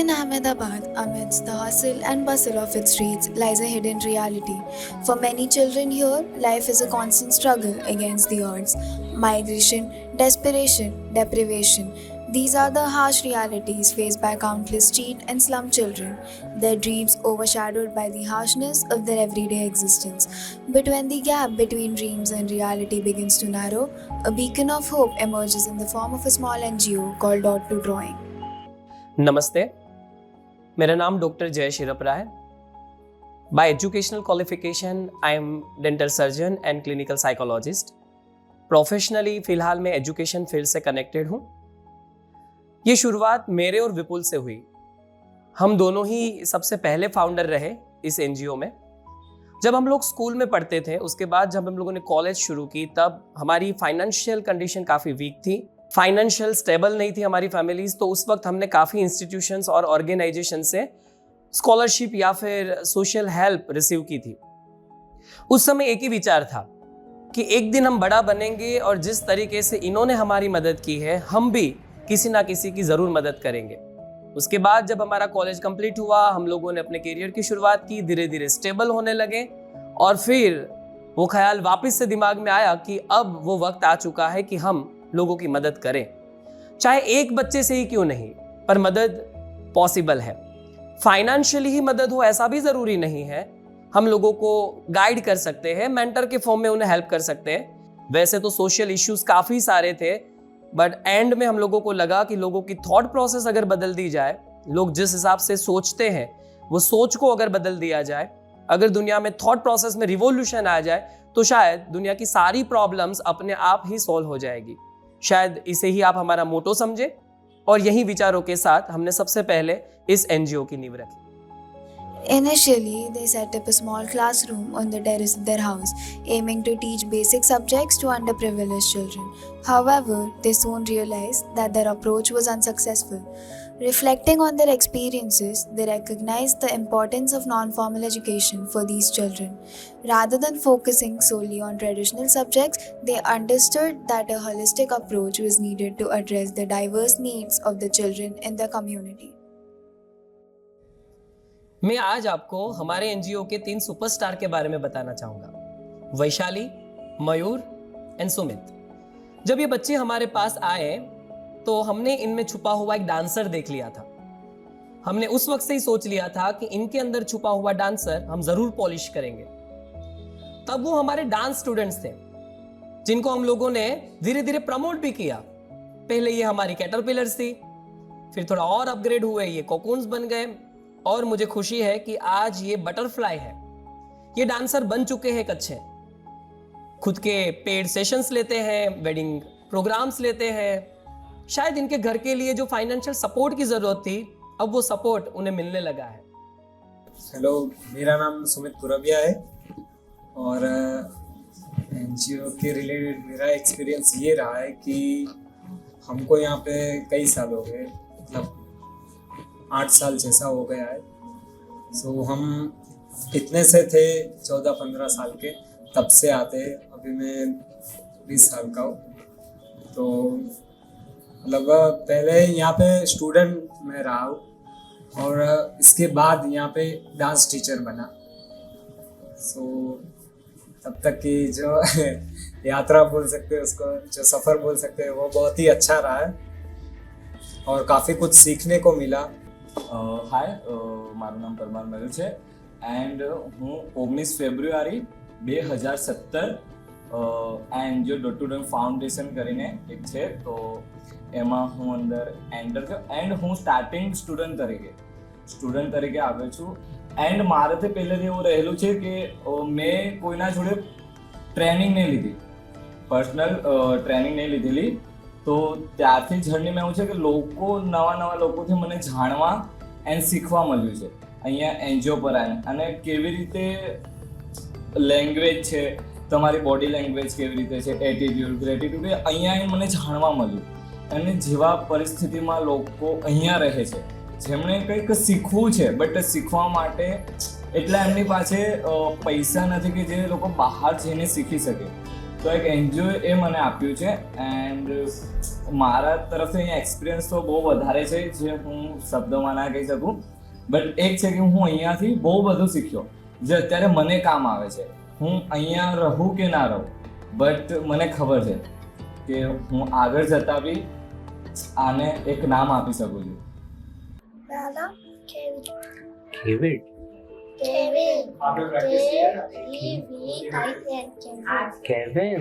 In Ahmedabad, amidst the hustle and bustle of its streets, lies a hidden reality. For many children here, life is a constant struggle against the odds. Migration, desperation, deprivation. These are the harsh realities faced by countless street and slum children, their dreams overshadowed by the harshness of their everyday existence. But when the gap between dreams and reality begins to narrow, a beacon of hope emerges in the form of a small NGO called Dot to Drawing. नमस्ते, मेरा नाम doctor Jay Shirpara है। By educational qualification I am dental surgeon and clinical psychologist. Professionally फिलहाल मैं education field से connected हूँ। ये शुरुआत मेरे और विपुल से हुई। हम दोनों ही सबसे पहले फाउंडर रहे इस एनजीओ में। जब हम लोग स्कूल में पढ़ते थे, उसके बाद जब हम लोगों ने कॉलेज शुरू की, तब हमारी फाइनेंशियल कंडीशन काफ़ी वीक थी, फाइनेंशियल स्टेबल नहीं थी हमारी फैमिलीज। तो उस वक्त हमने काफ़ी इंस्टीट्यूशंस और ऑर्गेनाइजेशन से स्कॉलरशिप या फिर सोशल हेल्प रिसीव की थी। उस समय एक ही विचार था कि एक दिन हम बड़ा बनेंगे और जिस तरीके से इन्होंने हमारी मदद की है, हम भी किसी ना किसी की ज़रूर मदद करेंगे। उसके बाद जब हमारा कॉलेज कंप्लीट हुआ, हम लोगों ने अपने करियर की शुरुआत की, धीरे धीरे स्टेबल होने लगे और फिर वो ख्याल वापस से दिमाग में आया कि अब वो वक्त आ चुका है कि हम लोगों की मदद करें, चाहे एक बच्चे से ही क्यों नहीं, पर मदद पॉसिबल है। फाइनेंशियली ही मदद हो ऐसा भी ज़रूरी नहीं है। हम लोगों को गाइड कर सकते हैं, मेंटर के फॉर्म में उन्हें हेल्प कर सकते हैं। वैसे तो सोशल इश्यूज काफ़ी सारे थे, बट एंड में हम लोगों को लगा कि लोगों की थॉट प्रोसेस अगर बदल दी जाए, लोग जिस हिसाब से सोचते हैं वो सोच को अगर बदल दिया जाए, अगर दुनिया में थॉट प्रोसेस में रिवॉल्यूशन आ जाए, तो शायद दुनिया की सारी प्रॉब्लम्स अपने आप ही सॉल्व हो जाएगी। शायद इसे ही आप हमारा मोटो समझे और यही विचारों के साथ हमने सबसे पहले इस एनजीओ की नींव रखी। Initially, they set up a small classroom on the terrace of their house, aiming to teach basic subjects to underprivileged children. However, they soon realized that their approach was unsuccessful. Reflecting on their experiences, they recognized the importance of non-formal education for these children. Rather than focusing solely on traditional subjects, they understood that a holistic approach was needed to address the diverse needs of the children in the community. मैं आज आपको हमारे NGO के 3 superstar के बारे में बताना चाहूँगा, वैशाली, मयूर एंड सुमित। जब ये बच्चे हमारे पास आए तो हमने इनमें छुपा हुआ एक डांसर देख लिया था। हमने उस वक्त से ही सोच लिया था कि इनके अंदर छुपा हुआ डांसर हम जरूर पॉलिश करेंगे। तब वो हमारे डांस स्टूडेंट्स थे, जिनको हम लोगों ने धीरे धीरे प्रमोट भी किया। पहले ये हमारी कैटरपिलर्स थी, फिर थोड़ा और अपग्रेड हुए, ये कोकून्स बन गए और मुझे खुशी है कि आज ये बटरफ्लाई है। ये डांसर बन चुके हैं अच्छे, खुद के पेड सेशंस लेते हैं, वेडिंग प्रोग्राम्स लेते हैं। शायद इनके घर के लिए जो फाइनेंशियल सपोर्ट की जरूरत थी, अब वो सपोर्ट उन्हें मिलने लगा है। हेलो, मेरा नाम सुमित पुरबिया है और एनजीओ के रिलेटेड मेरा एक्सपीरियंस ये रहा है कि हमको यहाँ पे कई साल हो गए, मतलब 8 साल जैसा हो गया है। सो हम इतने से थे 14-15 साल के, तब से आते हैं। अभी मैं 20 साल का हूँ। तो मतलब पहले यहाँ पे स्टूडेंट मैं रहा हूँ और इसके बाद यहाँ पे डांस टीचर बना। सो तब तक की जो यात्रा बोल सकते हैं उसको, जो सफ़र बोल सकते हैं, वो बहुत ही अच्छा रहा है और काफ़ी कुछ सीखने को मिला। હાય, મારું નામ પરમાર મહેલ છે એન્ડ હું 19 ફેબ્રુઆરી 2017 આ NGO dot to doing foundation કરીને એક છે, તો એમાં હું અંદર એન્ટર થયો એન્ડ હું સ્ટાર્ટિંગ સ્ટુડન્ટ તરીકે આવ્યો છું। એન્ડ મારાથી પહેલેથી એવું રહેલું છે કે મેં કોઈના જોડે ટ્રેનિંગ નહીં લીધી, પર્સનલ ટ્રેનિંગ નહીં લીધેલી। તો ત્યારથી જર્નીમાં એવું છે કે નવા લોકોથી મને જાણવા એન્ડ શીખવા મળ્યું છે અહીંયા એનજીઓ પર આવીને। અને કેવી રીતે લેંગ્વેજ છે, તમારી બોડી લેંગ્વેજ કેવી રીતે છે, એટીટ્યુડ, ગ્રેટિટ્યુડ, એ અહીંયા આવીને મને જાણવા મળ્યું। અને જેવા પરિસ્થિતિમાં લોકો અહીંયા રહે છે, જેમણે કંઈક શીખવું છે, બટ શીખવા માટે એટલા એમની પાસે પૈસા નથી કે જે લોકો બહાર જઈને શીખી શકે। તો એક એનજીઓ એ મને આપ્યું છે એન્ડ મારા તરફથી અહીંયા એક્સપિરિયન્સ તો બહુ વધારે છે જે હું શબ્દોમાં ના કહી શકું, બટ એક છે કે હું અહીંયાથી બહુ બધું શીખ્યો જે અત્યારે મને કામ આવે છે. હું અહીંયા રહું કે ના રહું, બટ મને ખબર છે કે હું આગળ જતા બી આને એક નામ આપી શકું છું. Nana, Kevin. Kevin. Kevin. Kevin. Kevin.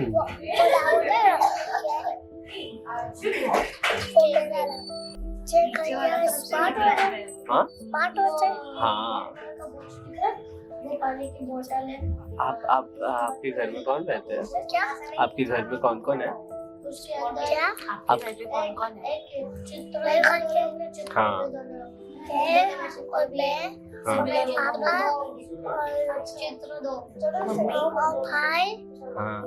Smart हाँ होते हाँ. वो पानी की बोतल है. आप आपके घर में कौन रहते हैं? क्या? आपके घर में कौन कौन है? उसके अंदर क्या? आप एक चित्र. हाँ. है और मैं हाँ. मेरे पापा और चित्र दो और भाई हाँ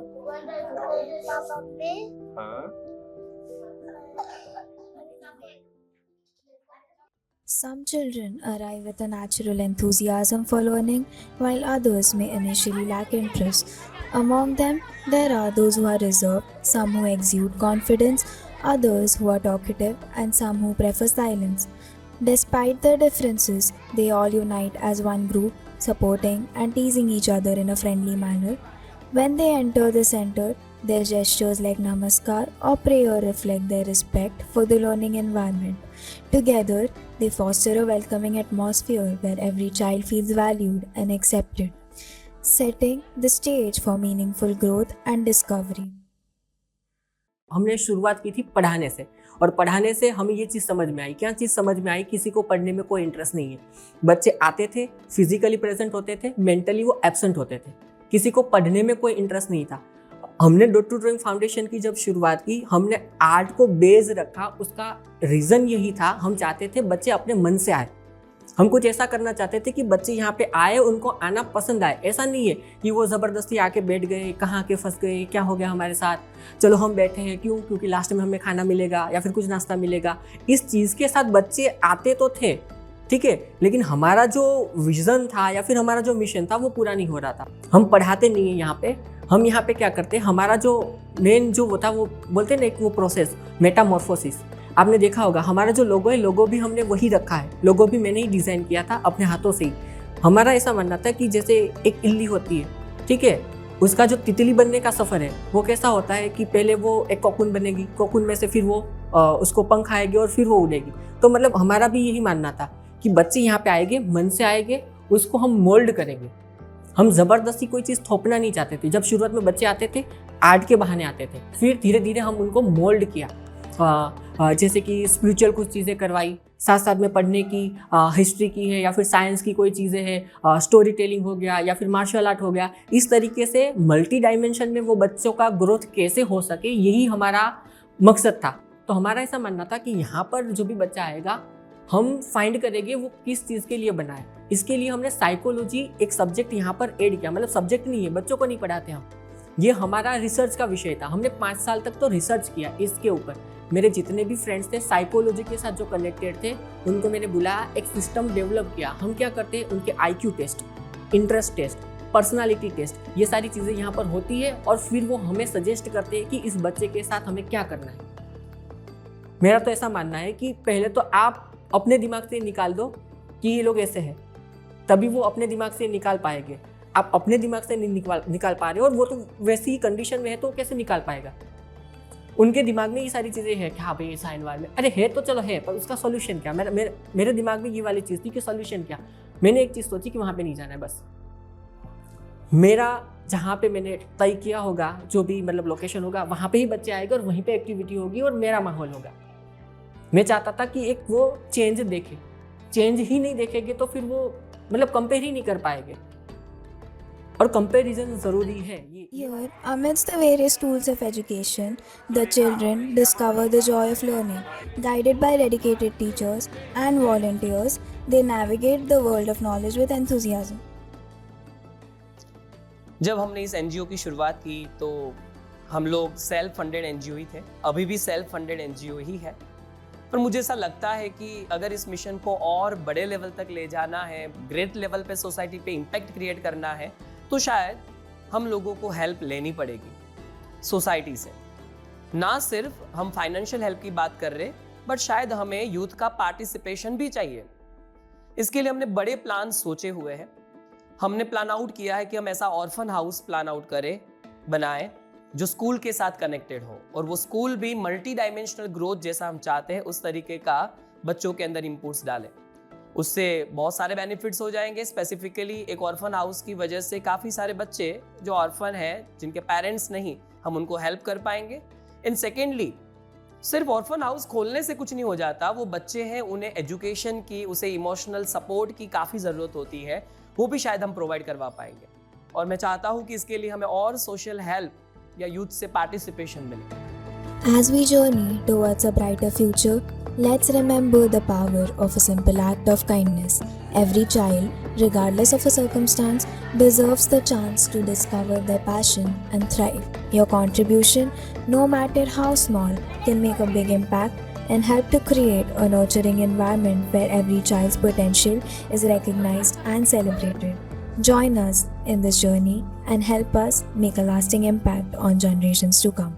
पापा में हाँ. Some children arrive with a natural enthusiasm for learning, while others may initially lack interest. Among them, there are those who are reserved, some who exude confidence, others who are talkative, and some who prefer silence. Despite their differences, they all unite as one group, supporting and teasing each other in a friendly manner. When they enter the center, their gestures like namaskar or prayer reflect their respect for the learning environment. Together, they foster a welcoming atmosphere where every child feels valued and accepted, setting the stage for meaningful growth and discovery. हमने शुरुआत की थी पढ़ाने से, और पढ़ाने से हमें ये चीज़ समझ में आई. क्या चीज़ समझ में आई? किसी को पढ़ने में कोई इंटरेस्ट नहीं है. बच्चे आते थे, फिजिकली प्रेजेंट होते थे, मेंटली वो एब्सेंट होते थे. किसी को पढ़ने में कोई इंटरेस्ट नहीं था. हमने डॉक्टर ड्राइंग फाउंडेशन की जब शुरुआत की, हमने आर्ट को बेस रखा. उसका रीज़न यही था, हम चाहते थे बच्चे अपने मन से आए. हम कुछ ऐसा करना चाहते थे कि बच्चे यहाँ पे आए, उनको आना पसंद आए. ऐसा नहीं है कि वो ज़बरदस्ती आके बैठ गए, कहाँ के फंस गए, क्या हो गया हमारे साथ, चलो हम बैठे हैं. क्यों? क्योंकि लास्ट में हमें खाना मिलेगा या फिर कुछ नाश्ता मिलेगा. इस चीज़ के साथ बच्चे आते तो थे, ठीक है, लेकिन हमारा जो विज़न था या फिर हमारा जो मिशन था वो पूरा नहीं हो रहा था. हम पढ़ाते नहीं हैं यहाँ पे. हम यहाँ पे क्या करते हैं, हमारा जो मेन जो वो था, वो बोलते हैं ना एक वो प्रोसेस, मेटामॉर्फोसिस. आपने देखा होगा हमारा जो लोगो है, लोगो भी हमने वही रखा है. लोगो भी मैंने ही डिज़ाइन किया था अपने हाथों से ही. हमारा ऐसा मानना था कि जैसे एक इल्ली होती है, ठीक है, उसका जो तितली बनने का सफ़र है वो कैसा होता है कि पहले वो एक कोकून बनेगी, कोकून में से फिर वो उसको पंख आएगी और फिर वो उड़ेगी. तो मतलब हमारा भी यही मानना था कि बच्चे यहाँ पे आएंगे, मन से आएंगे, उसको हम मोल्ड करेंगे. हम ज़बरदस्ती कोई चीज़ थोपना नहीं चाहते थे. जब शुरुआत में बच्चे आते थे आर्ट के बहाने आते थे, फिर धीरे धीरे हम उनको मोल्ड किया. जैसे कि स्पिरिचुअल कुछ चीज़ें करवाई, साथ साथ में पढ़ने की, हिस्ट्री की है या फिर साइंस की कोई चीज़ें हैं, स्टोरी टेलिंग हो गया या फिर मार्शल आर्ट हो गया. इस तरीके से मल्टी डायमेंशन में वो बच्चों का ग्रोथ कैसे हो सके, यही हमारा मकसद था. तो हमारा ऐसा मानना था कि यहाँ पर जो भी बच्चा आएगा हम फाइंड करेंगे वो किस चीज़ के लिए बना है. इसके लिए हमने साइकोलॉजी एक सब्जेक्ट यहाँ पर ऐड किया. मतलब सब्जेक्ट नहीं है, बच्चों को नहीं पढ़ाते हम, ये हमारा रिसर्च का विषय था. हमने 5 साल तक तो रिसर्च किया इसके ऊपर. मेरे जितने भी फ्रेंड्स थे साइकोलॉजी के साथ जो कनेक्टेड थे, उनको मैंने बुलाया, एक सिस्टम डेवलप किया. हम क्या करते हैं, उनके IQ test, interest test, personality test, ये सारी चीज़ें यहाँ पर होती है और फिर वो हमें सजेस्ट करते हैं कि इस बच्चे के साथ हमें क्या करना है. मेरा तो ऐसा मानना है कि पहले तो आप अपने दिमाग से निकाल दो कि ये लोग ऐसे हैं, तभी वो अपने दिमाग से निकाल पाएंगे. आप अपने दिमाग से नहीं निकाल पा रहे हो और वो तो वैसी ही कंडीशन में है, तो कैसे निकाल पाएगा. उनके दिमाग में ये सारी चीज़ें हैं कि हाँ भाई ऐसा एनवायरमेंट, अरे है तो चलो है, पर उसका सॉल्यूशन क्या. मेरे दिमाग में ये वाली चीज़ थी कि सॉल्यूशन क्या. मैंने एक चीज़ सोची कि वहाँ पे नहीं जाना है. बस मेरा जहाँ पे मैंने तय किया होगा, जो भी मतलब लोकेशन होगा, वहाँ पे ही बच्चे आएंगे और वहीं पे एक्टिविटी होगी और मेरा माहौल होगा. मैं चाहता था कि एक वो चेंज देखे. चेंज ही नहीं देखेंगे तो फिर वो मतलब कंपेयर ही नहीं कर पाएंगे, और कंपैरिजन ज़रूरी है. Here, amidst the various tools of education, the children discover the joy of learning. Guided by dedicated teachers and volunteers, they navigate the world of knowledge with enthusiasm. जब हमने इस NGO की शुरुआत की तो हम लोग सेल्फ फंडेड NGO ही थे, अभी भी सेल्फ फंडेड NGO ही है. पर मुझे ऐसा लगता है कि अगर इस मिशन को और बड़े लेवल तक ले जाना है, ग्रेट लेवल पे सोसाइटी पे इम्पैक्ट क्रिएट करना है, तो शायद हम लोगों को हेल्प लेनी पड़ेगी. सोसाइटी से। ना सिर्फ हम फाइनेंशियल हेल्प की बात कर रहे, बट शायद हमें यूथ का पार्टिसिपेशन भी चाहिए। इसके लिए हमने बड़े प्लान सोचे हुए हैं। हमने प्लान आउट किया है कि हम ऐसा ऑर्फन हाउस प्लान आउट करें, बनाएं, जो स्कूल के साथ कनेक्टेड हो, और वो स्कूल भी मल्टी डायमेंशनल ग्रोथ जैसा हम चाहते हैं उस तरीके का बच्चों के अंदर इनपुट्स डालें। उससे बहुत सारे बेनिफिट्स हो जाएंगे। स्पेसिफिकली एक ऑर्फन हाउस की वजह से काफ़ी सारे बच्चे जो ऑर्फन हैं, जिनके पेरेंट्स नहीं, हम उनको हेल्प कर पाएंगे। एंड सेकेंडली, सिर्फ ऑर्फन हाउस खोलने से कुछ नहीं हो जाता। वो बच्चे हैं, उन्हें एजुकेशन की, उसे इमोशनल सपोर्ट की काफ़ी ज़रूरत होती है, वो भी शायद हम प्रोवाइड करवा पाएंगे। और मैं चाहता हूँ कि इसके लिए हमें और सोशल हेल्प या यूथ से पार्टिसिपेशन मिले। As we journey towards a brighter future, let's remember the power of a simple act of kindness. Every child, regardless of a circumstance, deserves the chance to discover their passion and thrive. Your contribution, no matter how small, can make a big impact and help to create a nurturing environment where every child's potential is recognized and celebrated. Join us in this journey and help us make a lasting impact on generations to come.